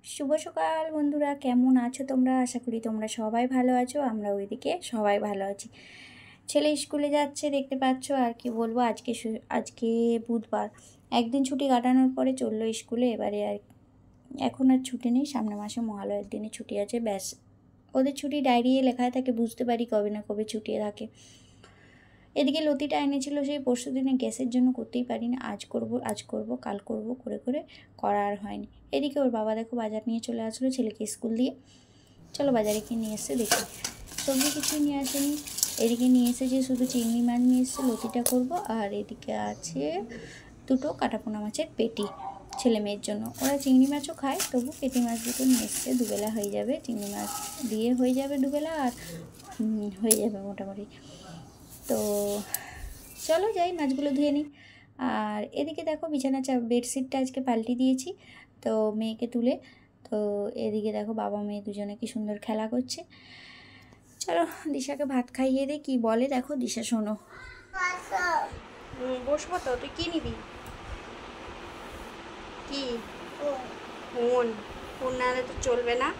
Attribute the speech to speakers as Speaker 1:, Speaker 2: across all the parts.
Speaker 1: শুভ সকাল বন্ধুরা, কেমন আছো তোমরা? আশা করি তোমরা সবাই ভালো আছো। আমরা ওইদিকে সবাই ভালো আছি। ছেলে স্কুলে যাচ্ছে দেখতে পাচ্ছ। আর কি বলবো, আজকে বুধবার, একদিন ছুটি কাটানোর পরে চললো স্কুলে। এবারে আর এখন আর ছুটি নেই, সামনের মাসে মহালয়ার দিনে ছুটি আছে, ব্যাস। ওদের ছুটি ডায়েরি লেখায় থাকে, বুঝতে পারি কবে না কবে ছুটি থাকে। এদিকে লতিটা এনেছিল সেই পরশু দিনে, গ্যাসের জন্য করতেই পারি না। আজ করব কাল করব করে করে করা আর হয়নি। এদিকে ওর বাবা দেখো বাজার নিয়ে চলে আসলো ছেলেকে স্কুল দিয়ে। চলো বাজারে কি নিয়ে এসছে দেখি। সবজি কিছুই নিয়ে আসেনি। এদিকে নিয়ে এসেছে শুধু চিংড়ি মাছ নিয়ে এসছে, লতিটা করব। আর এদিকে আছে দুটো কাটাপোনা মাছের পেটি ছেলে মেয়ের জন্য। ওরা চিংড়ি মাছও খায়, তবু পেটি মাছ দুটো নিয়ে এসছে। দুবেলা হয়ে যাবে, চিংড়ি মাছ দিয়ে হয়ে যাবে দুবেলা, আর হয়ে যাবে মোটামুটি। তো চলো যাই মাছগুলো ধুয়ে নিই। আর এদিকে দেখো বিছানা বেডশিটটা আজকে পাল্টে দিয়েছি তো মেয়েকে তুলে। তো এদিকে দেখো বাবা মেয়ে দুজনে কি সুন্দর খেলা করছে। চলো দিশাকে ভাত খাইয়ে দে, কি বলে দেখো দিশা, শোনো। বসবো তো, তুই কি নিবি? কি ফোন? ফোন না হলে তো চলবে না।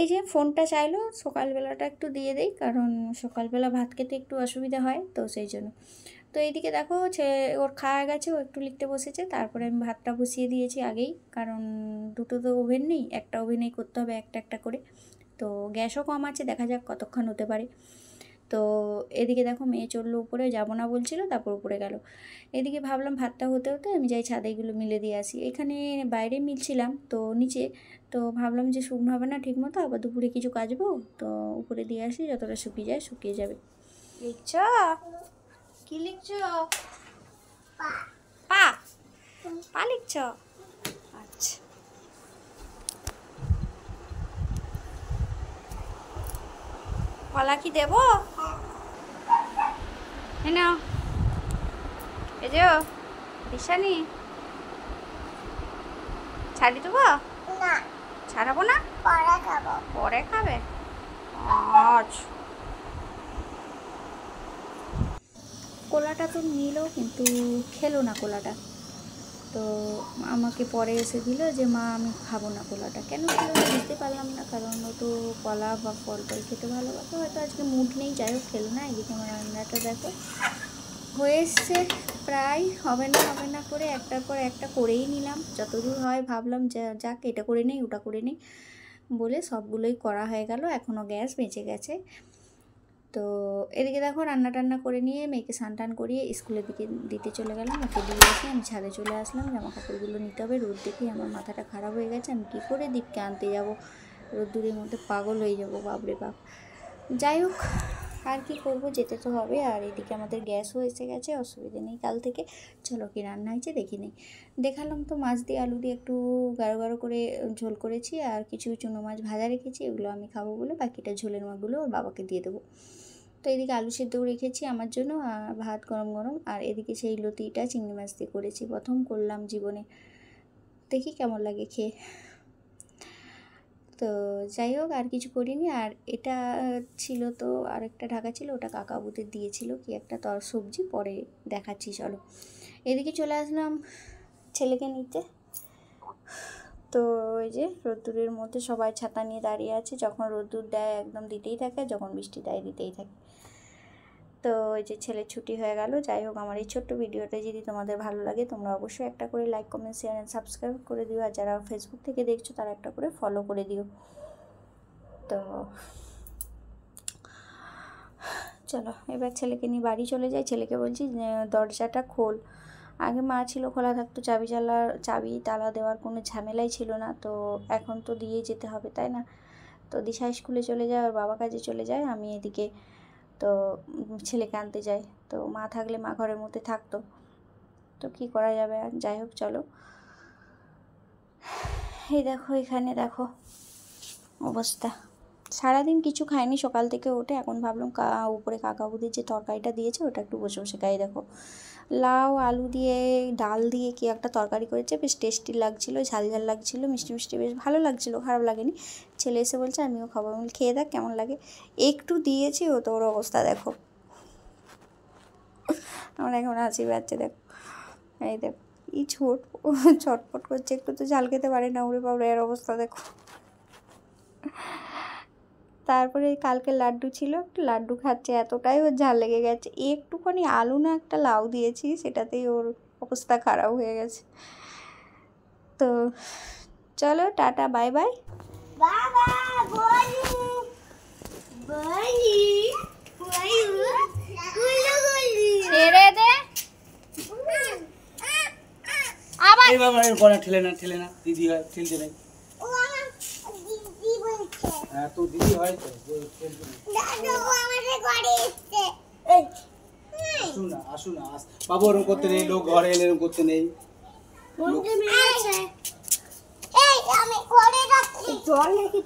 Speaker 1: এই যে ফোনটা চাইলো, সকালবেলাটা একটু দিয়ে দেই, কারণ সকালবেলা ভাত খেতে একটু অসুবিধা হয়, তো সেই জন্য। তো এইদিকে দেখো ওর খাওয়া গেছে, ও একটু লিখতে বসেছে। তারপরে আমি ভাতটা বসিয়ে দিয়েছি আগেই, কারণ দুটো তো ওভেন নেই, একটা ওভেনেই করতে হবে একটা একটা করে। তো গ্যাসও কম আছে, দেখা যাক কতক্ষণ হতে পারে। তো এদিকে দেখো মেয়ে চললো উপরে, যাবো না বলছিল, তারপর উপরে গেল। এদিকে ভাবলাম ভাতটা হতে হতে আমি যাই ছাদে এগুলো মিলে দিয়ে আসি। এখানে বাইরে মিলছিলাম তো নিচে, তো ভাবলাম যে শুকনো হবে না ঠিক মতো, আবার দুপুরে কিছু কাচবো, তো উপরে দিয়ে আসি, যতটা শুকিয়ে যায় শুকিয়ে যাবে। লিখছ? কি লিখছ? পা পা লিখছ? আচ্ছা, কলা কি দেবো? হ্যাঁ নাও, এই যে দিশানি, ছাড়ি দেবো না? ছাড়াবো না, পরে খাবো। পরে খাবে? আচ্ছা। কোলাটা তো নিল কিন্তু খেলো না কোলাটা। তো আমাকে পরে এসে দিল যে মা আমি খাবো না কোলাটা। কেন খেলো না বুঝতে পারলাম না, কারণ ও তো কলা বা ফল টল খেতে ভালোবাসে, হয়তো আজকে মুড নেই, যাই হোক খেলো না। এদিকে আমার রান্নাটা দেখো হয়ে এসছে, প্রায় হবে না করে একটার পর একটা করেই নিলাম, যতদূর হয় ভাবলাম যাক এটা করে নেই ওটা করে নেই বলে সবগুলোই করা হয়ে গেল। এখনও গ্যাস বেঁচে গেছে। তো এদিকে দেখো রান্না টান্না করে নিয়ে মেয়েকে স্নান টান করিয়ে স্কুলের দিকে দিতে চলে গেলাম। ওকে দিয়ে এসে আমি ছাদে চলে আসলাম, জামা কাপড়গুলো নিতে হবে। রোদ দেখে আমার মাথাটা খারাপ হয়ে গেছে, আমি কী করে দীপকে আনতে যাব, রোদ্দুরের মধ্যে পাগল হয়ে যাবো, বাপরে বাপ। যাই হোক, আর কি করব, যেতে তো হবে। আর এদিকে আমাদের গ্যাসও এসে গেছে, অসুবিধে নেই কাল থেকে। চলো কি রান্না হয়েছে দেখি নেই। দেখালাম তো মাছ দিয়ে আলু দিয়ে একটু গাঢ় গাঢ় করে ঝোল করেছি, আর কিছু চুনো মাছ ভাজা রেখেছি, এগুলো আমি খাবো বলে বাকিটা ঝোলের মাছগুলো ওর বাবাকে দিয়ে দেবো। তো এদিকে আলু সেদ্ধও রেখেছি আমার জন্য, আর ভাত গরম গরম। আর এদিকে সেই লতিটা চিংড়ি মাছ দিয়ে করেছি, প্রথম করলাম জীবনে, দেখি কেমন লাগে খেয়ে। তো যাই হোক আর কিছু করিনি। আর এটা ছিল তো আরেকটা ঢাকা ছিল, ওটা কাকাবুদের দিয়েছিল কি একটা সবজি, পরে দেখাচ্ছি চলো। এদিকে চলে আসলাম ছেলেকে নিতে। তো ওই যে রোদ্দুরের মধ্যে সবাই ছাতা নিয়ে দাঁড়িয়ে আছে, যখন রোদ্দুর দেয় একদম দিতেই থাকে, যখন বৃষ্টি দেয় দিতেই থাকে। তো ওই যে ছেলের ছুটি হয়ে গেল। যাই হোক, আমার এই ছোট্ট ভিডিওটা যদি তোমাদের ভালো লাগে তোমরা অবশ্যই একটা করে like comment share and subscribe করে দিও, আর যারা ফেসবুক থেকে দেখছো তারা একটা করে ফলো করে দিও। তো চলো এবার ছেলেকে নিয়ে বাড়ি চলে যাই। ছেলেকে বলছি দরজাটা খোল। আগে মা ছিল, খোলা থাকতো, চাবি তালা দেওয়ার কোনো ঝামেলাই ছিল না, তো এখন তো দিয়েই যেতে হবে তাই না। তো দিশা স্কুলে চলে যায়, ওর বাবা কাজে চলে যায়, আমি এদিকে তো ছেলেকে আনতে যাই। তো মা থাকলে মা ঘরের মধ্যে থাকতো, তো কি করা যাবে। আর যাই হোক চলো, এই দেখো এখানে দেখো অবস্থা। সারাদিন কিছু খাইনি, সকাল থেকে উঠে এখন ভাবলাম উপরে কাকাবুদির যে তরকারিটা দিয়েছে ওটা একটু বসে বসে খাই। দেখো লাউ আলু দিয়ে ডাল দিয়ে কি একটা তরকারি করেছে, বেশ টেস্টি লাগছিলো, ঝাল ঝাল লাগছিলো, মিষ্টি মিষ্টি, বেশ ভালো লাগছিলো, খারাপ লাগেনি। ছেলে এসে বলছে আমিও খাবো, আমি খেয়ে দেখ কেমন লাগে। একটু দিয়েছি, ও তোর অবস্থা দেখো, আমার এখন হাসি পাচ্ছে দেখো, এই দেখো এই ছটফট করছে, একটু তো ঝাল খেতে পারে না, ওরে বাবরে এর অবস্থা দেখো। তারপরে কালকে লাড্ডু ছিল, একটু লাড্ডু খাচ্ছে, এতটাই ওর ঝাল লেগে গেছে, একটুখানি আলু না একটা লাউ দিয়েছি, সেটাতেই ওর অবস্থা খারাপ হয়ে গেছে। তো চলো টাটা, বাই বাই। ছেড়ে দে আবার,
Speaker 2: এই বাবা এর কোনা ঠেলে না দিদি হয়, ঠেলতে নাই। হ্যাঁ তো দিদি হয় তো আসুন না বাবু, ওরকম করতে নেই, লোক ঘরে এলে এরকম করতে নেই।
Speaker 3: আমি করে রাখছি জল নাকি